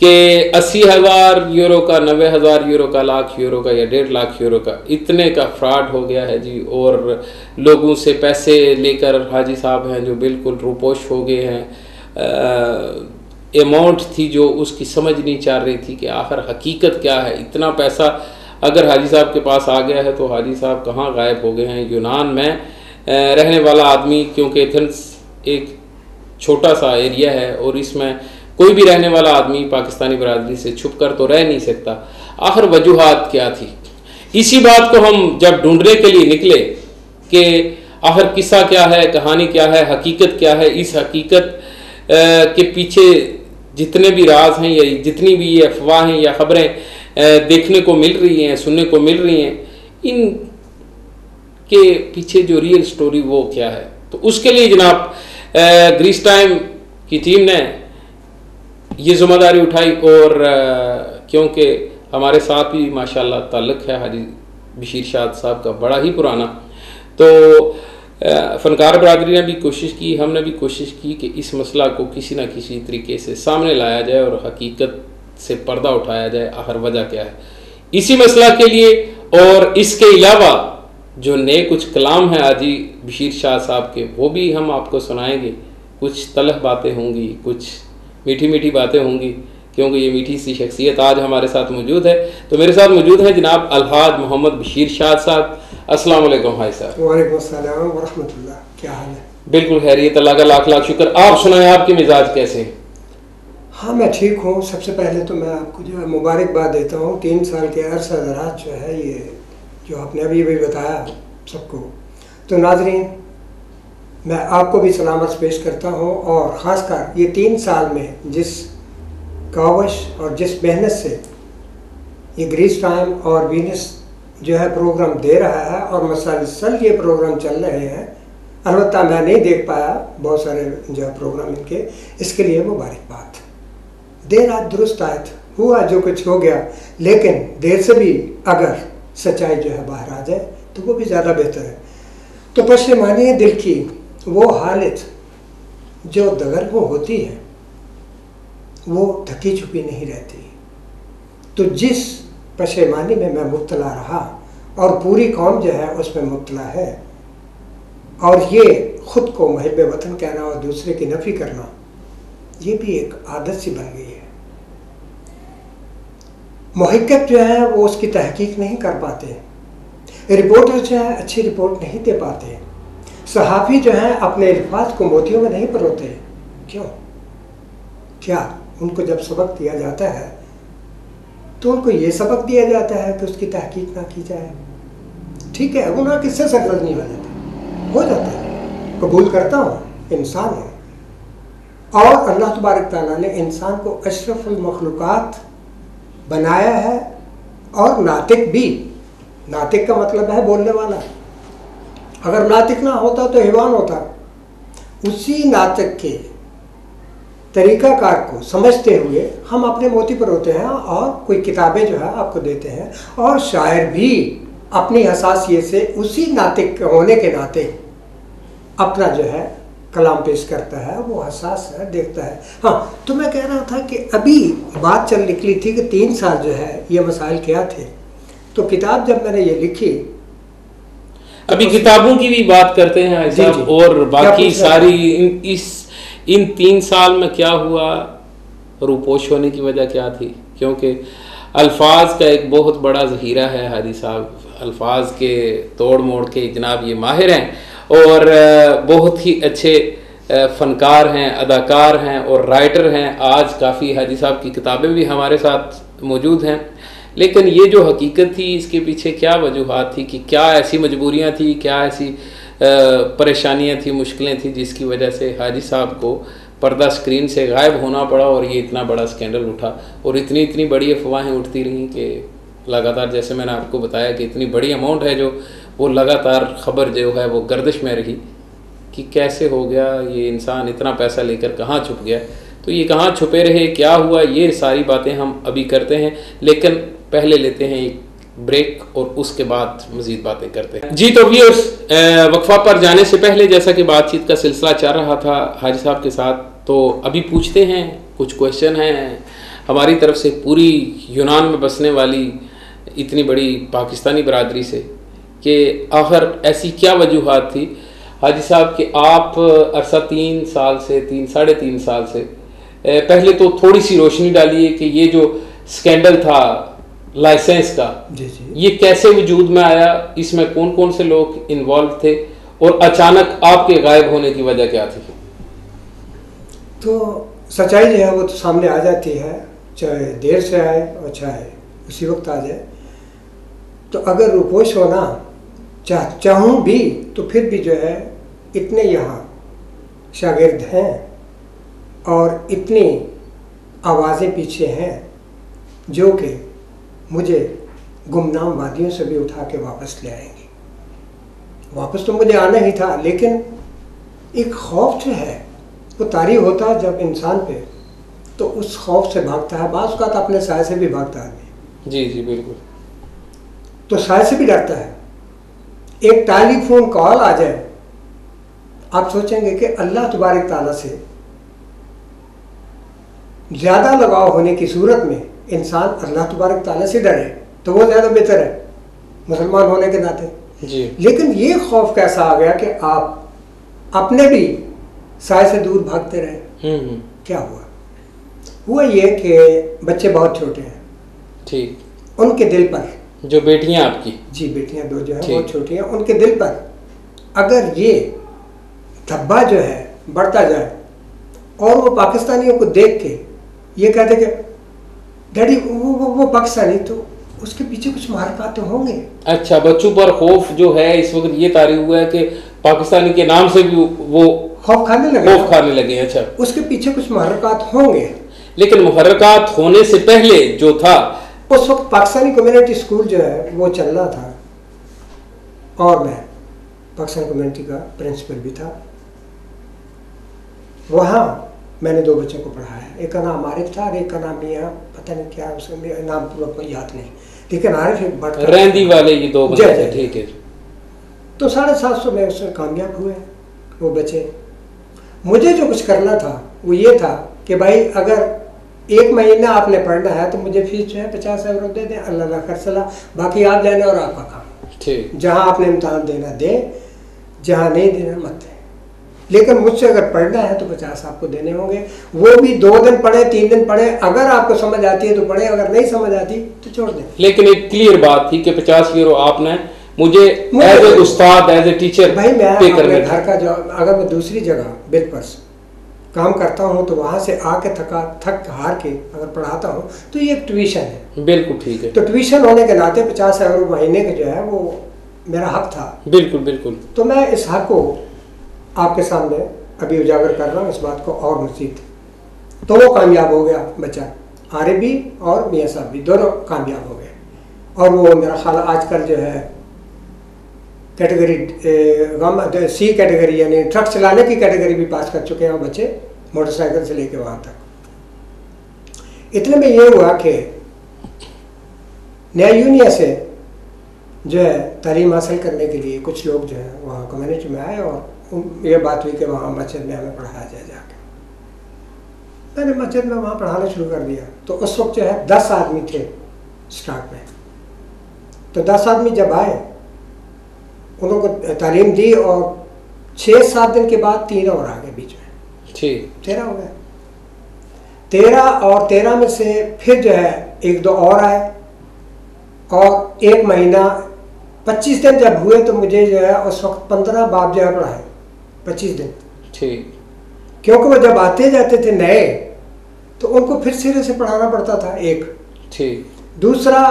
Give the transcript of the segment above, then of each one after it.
कि 80,000 यूरो का, 90,000 यूरो का, लाख यूरो का या 1.5 लाख यूरो का, इतने का फ्रॉड हो गया है जी। और लोगों से पैसे लेकर हाजी साहब हैं जो बिल्कुल रूपोश हो गए हैं। अमाउंट थी जो उसकी समझ नहीं चाह रही थी कि आखिर हकीकत क्या है। इतना पैसा अगर हाजी साहब के पास आ गया है तो हाजी साहब कहाँ गायब हो गए हैं। यूनान में रहने वाला आदमी, क्योंकि एथेंस एक छोटा सा एरिया है और इसमें कोई भी रहने वाला आदमी पाकिस्तानी बरादरी से छुप कर तो रह नहीं सकता। आखिर वजूहात क्या थी, इसी बात को हम जब ढूंढने के लिए निकले कि आखिर किस्सा क्या है, कहानी क्या है, हकीकत क्या है। इस हकीकत के पीछे जितने भी राज हैं या जितनी भी ये अफवाहें या खबरें देखने को मिल रही हैं, सुनने को मिल रही हैं, इन के पीछे जो रियल स्टोरी वो क्या है। तो उसके लिए जनाब ग्रीस टाइम की टीम ने ये जिम्मेदारी उठाई और क्योंकि हमारे साथ भी माशाल्लाह ताल्लुक़ है हाजी बशीर शाद साहब का बड़ा ही पुराना, तो फ़नकार बरादरी ने भी कोशिश की, हमने भी कोशिश की कि इस मसला को किसी न किसी तरीके से सामने लाया जाए और हकीकत से पर्दा उठाया जाए, आखिर वजह क्या है। इसी मसला के लिए और इसके अलावा जो नए कुछ कलाम हैं हाजी बशीर शाह साहब के, वो भी हम आपको सुनाएंगे। कुछ तलख बातें होंगी, कुछ मीठी मीठी बातें होंगी, क्योंकि ये मीठी सी शख्सियत आज हमारे साथ मौजूद है। तो मेरे साथ मौजूद हैं जनाब अलहाज मोहम्मद बशीर शाह साहब। अस्सलाम वालेकुम भाई साहब। वालेकुम अस्सलाम व रहमतुल्लाह। क्या हाल है? बिल्कुल खैरियत, अल्लाह का लाख लाख शुक्र। आप सुनाएं, आपके मिजाज कैसे हैं? हाँ, मैं ठीक हूँ। सबसे पहले तो मैं आपको जो है मुबारकबाद देता हूँ। 3 साल के अरसा दराज जो है, ये जो आपने अभी बताया सबको, तो नाजरीन मैं आपको भी सलामत पेश करता हूँ। और ख़ासकर ये 3 साल में जिस कावश और जिस मेहनत से ये ग्रीस टाइम और वीनस जो है प्रोग्राम दे रहा है और मसलसल ये प्रोग्राम चल रहे हैं, अलबत्ता मैं नहीं देख पाया बहुत सारे जो है प्रोग्राम इनके, इसके लिए मुबारकबाद। देर रात दुरुस्त आयत हुआ, जो कुछ हो गया, लेकिन देर से भी अगर सच्चाई जो है बाहर आ जाए तो वो भी ज़्यादा बेहतर है। तो पशेमानी दिल की वो हालत जो दगर में होती है वो ढकी छुपी नहीं रहती। तो जिस पशेमानी में मैं मुब्तला रहा और पूरी कौम जो है उसमें मुब्तला है, और ये ख़ुद को महब वतन कहना और दूसरे की नफ़ी करना, ये भी एक आदत सी बन गई है। मुहक्किक जो है वो उसकी तहकीक नहीं कर पाते, रिपोर्टर जो है अच्छी रिपोर्ट नहीं दे पाते, सहाफ़ी जो है अपने अल्फाज को मोतियों में नहीं परोते। क्यों? क्या उनको जब सबक दिया जाता है तो उनको ये सबक दिया जाता है कि उसकी तहकीक ना की जाए? ठीक है, गुनाह किससे सरजद नहीं हो जाता है, कबूल करता हूँ, इंसान हूँ। और अल्लाह तबारक तआला ने इंसान को अशरफुल मखलूक़ात बनाया है और नातिक भी। नातिक का मतलब है बोलने वाला। अगर नातिक ना होता तो हैवान होता। उसी नातिक के तरीक़ाकार को समझते हुए हम अपने मोती पर होते हैं और कोई किताबें जो है आपको देते हैं, और शायर भी अपनी हसासियत से उसी नातिक होने के नाते अपना जो है कलाम पेश करता है। वो हसास है, देखता है। हाँ, तो मैं कह रहा था कि अभी बात चल निकली थी कि 3 साल जो है ये मसाइल क्या थे। तो किताब जब मैंने ये लिखी, अभी किताबों की भी बात करते हैं साहब, और बाकी सारी इन 3 साल में क्या हुआ, रूपोश होने की वजह क्या थी। क्योंकि अल्फाज का एक बहुत बड़ा ज़ख़ीरा है हाजी साहब, अल्फाज के तोड़ मोड़ के जनाब ये माहिर हैं और बहुत ही अच्छे फ़नकार हैं, अदाकार हैं और राइटर हैं। आज काफ़ी हाजी साहब की किताबें भी हमारे साथ मौजूद हैं। लेकिन ये जो हकीकत थी, इसके पीछे क्या वजूहात थी, कि क्या ऐसी मजबूरियाँ थी, क्या ऐसी परेशानियाँ थी, मुश्किलें थी, जिसकी वजह से हाजी साहब को पर्दा स्क्रीन से गायब होना पड़ा और ये इतना बड़ा स्कैंडल उठा और इतनी बड़ी अफवाहें उठती रहीं कि लगातार, जैसे मैंने आपको बताया कि इतनी बड़ी अमाउंट है जो वो लगातार खबर जो है वो गर्दिश में रही कि कैसे हो गया ये इंसान, इतना पैसा लेकर कहाँ छुप गया। तो ये कहाँ छुपे रहे, क्या हुआ, ये सारी बातें हम अभी करते हैं। लेकिन पहले लेते हैं एक ब्रेक और उसके बाद मज़ीद बातें करते हैं। जी, तो व्यूअर्स, वक्फा पर जाने से पहले जैसा कि बातचीत का सिलसिला चल रहा था हाजी साहब के साथ, तो अभी पूछते हैं, कुछ क्वेश्चन हैं हमारी तरफ से पूरी यूनान में बसने वाली इतनी बड़ी पाकिस्तानी बरादरी से कि आखिर ऐसी क्या वजूहात थी हाजी साहब कि आप अरसा 3 साल से 3-3.5 साल से पहले तो थोड़ी सी रोशनी डालिए कि ये जो स्कैंडल था लाइसेंस का जी जी ये कैसे वजूद में आया, इसमें कौन कौन से लोग इन्वॉल्व थे और अचानक आपके गायब होने की वजह क्या थी? तो सच्चाई जो है वो तो सामने आ जाती है, चाहे देर से आए और चाहे उसी वक्त आ जाए। तो अगर रुपोश होना चाहूँ भी तो फिर भी जो है इतने यहाँ शागिर्द हैं और इतनी आवाज़ें पीछे हैं जो कि मुझे गुमनाम वादियों से भी उठा के वापस ले आएंगे। वापस तो मुझे आना ही था, लेकिन एक खौफ जो है वो तारी होता है जब इंसान पे, तो उस खौफ से भागता है। बाज़ औक़ात अपने साय से भी भागता है। जी जी बिल्कुल। तो साय से भी डरता है। एक टेलीफोन कॉल आ जाए, आप सोचेंगे कि अल्लाह तबारक ताला से ज़्यादा लगाव होने की सूरत में इंसान अल्लाह तबारक ताला से डरे तो वो ज़्यादा बेहतर है मुसलमान होने के नाते। जी। लेकिन ये खौफ कैसा आ गया कि आप अपने भी साय से दूर भागते रहे। क्या हुआ ये कि बच्चे बहुत छोटे हैं। ठीक। उनके दिल पर, जो बेटियां आपकी? जी बेटियां 2 जो हैं बहुत छोटी हैं, उनके दिल पर अगर ये धब्बा जो है बढ़ता जाए और वो पाकिस्तानियों को देख के ये कहते कि डैडी वो पाकिस्तानी, तो उसके पीछे कुछ महरक़ात तो होंगे। अच्छा, बच्चों पर खौफ जो है इस वक्त ये तारी हुआ है कि पाकिस्तानी के नाम से भी वो खौफ खाने लगे। अच्छा, उसके पीछे कुछ महरक़ात होंगे। लेकिन महरक़ात होने से पहले जो था उस वक्त पाकिस्तानी कम्युनिटी स्कूल जो है वो चल रहा था और मैं पाकिस्तानी कम्युनिटी का प्रिंसिपल भी था। वहाँ मैंने 2 बच्चों को पढ़ाया। एक का नाम आरिफ था और एक का नाम मियाँ, पता नहीं क्या उसका नाम पूरा याद नहीं, लेकिन आरिफ एक बड़ा रेंदी वाले ये 2 बच्चे थे। ठीक है। तो 750 में उसमें कामयाब हुए वो बच्चे। मुझे जो कुछ करना था वो ये था कि भाई अगर 1 महीना आपने पढ़ना है तो मुझे फीस जो है 50 यूरो दे दें, अल्लाह खर्चला, बाकी आप जाने और आपका काम। ठीक। जहाँ आपने इम्तहान देना दे, जहाँ नहीं देना मत दें। लेकिन मुझसे अगर पढ़ना है तो 50 आपको देने होंगे। वो भी 2 दिन पढ़े 3 दिन पढ़े, अगर आपको समझ आती है तो पढ़े, अगर नहीं समझ आती तो छोड़ दें। लेकिन एक क्लियर बात थी कि 50 यूरो आपने मुझे as a Ustad, as a teacher भाई मैं अपने घर का जो, अगर मैं दूसरी जगह बिलपर्स काम करता हूँ तो वहाँ से आके थक हार के अगर पढ़ाता हूँ तो ये एक ट्यूशन है। बिल्कुल ठीक है। तो ट्यूशन होने के नाते 50 यूरो महीने का जो है वो मेरा हक था। बिल्कुल बिल्कुल। तो मैं इस हक को आपके सामने अभी उजागर कर रहा हूँ, इस बात को और मज़ीद। तो वो कामयाब हो गया बच्चा, आरिफ भी और मियाँ साहब भी दोनों कामयाब हो गए। और वो मेरा ख्याल आजकल जो है कैटेगरी सी कैटेगरी यानी ट्रक चलाने की कैटेगरी भी पास कर चुके हैं वो बच्चे, मोटरसाइकिल से लेके वहाँ तक। इतने में ये हुआ कि न्याय यूनिया से जो है तालीम हासिल करने के लिए कुछ लोग जो है वहाँ कम्युनिटी में आए और ये बात हुई कि वहाँ मस्जिद में हमें पढ़ाया जाए जाके। मैंने मस्जिद में वहाँ पढ़ाना शुरू कर दिया। तो उस वक्त जो है 10 आदमी थे स्टार्ट में। तो 10 आदमी जब आए उनको तालीम दी और 6-7 दिन के बाद 3 और आ गए बीच में। ठीक। 13 हो गए। 13 और 13 में से फिर जो है 1-2 और आए और 1 महीना 25 दिन जब हुए तो मुझे जो है उस वक्त 15 बाब जो है पढ़ाए 25 दिन। ठीक। क्योंकि वो जब आते जाते थे नए तो उनको फिर सिरे से पढ़ाना पड़ता था एक। ठीक। दूसरा,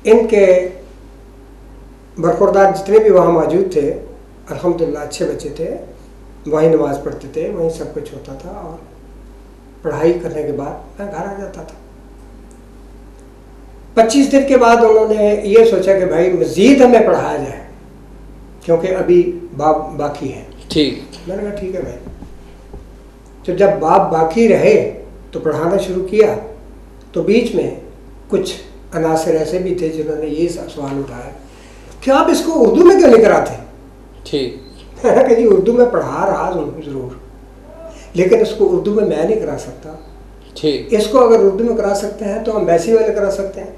इनके बरखुरदार जितने भी वहाँ मौजूद थे अल्हम्दुलिल्लाह अच्छे बच्चे थे, वहीं नमाज़ पढ़ते थे, वहीं सब कुछ होता था और पढ़ाई करने के बाद मैं घर आ जाता था। 25 दिन के बाद उन्होंने ये सोचा कि भाई मज़ीद हमें पढ़ाया जाए क्योंकि अभी बाप बाकी है। ठीक। मैंने कहा ठीक है भाई। तो जब बाप बाकी रहे तो पढ़ाना शुरू किया। तो बीच में कुछ अनासर ऐसे भी थे जिन्होंने ये सवाल उठाया कि आप इसको उर्दू में क्यों नहीं कराते। ठीक। मैंने कहा जी उर्दू में पढ़ा रहा हूँ ज़रूर, लेकिन इसको उर्दू में मैं नहीं करा सकता ठीक। इसको अगर उर्दू में करा सकते हैं तो हम वैसी वाले करा सकते हैं।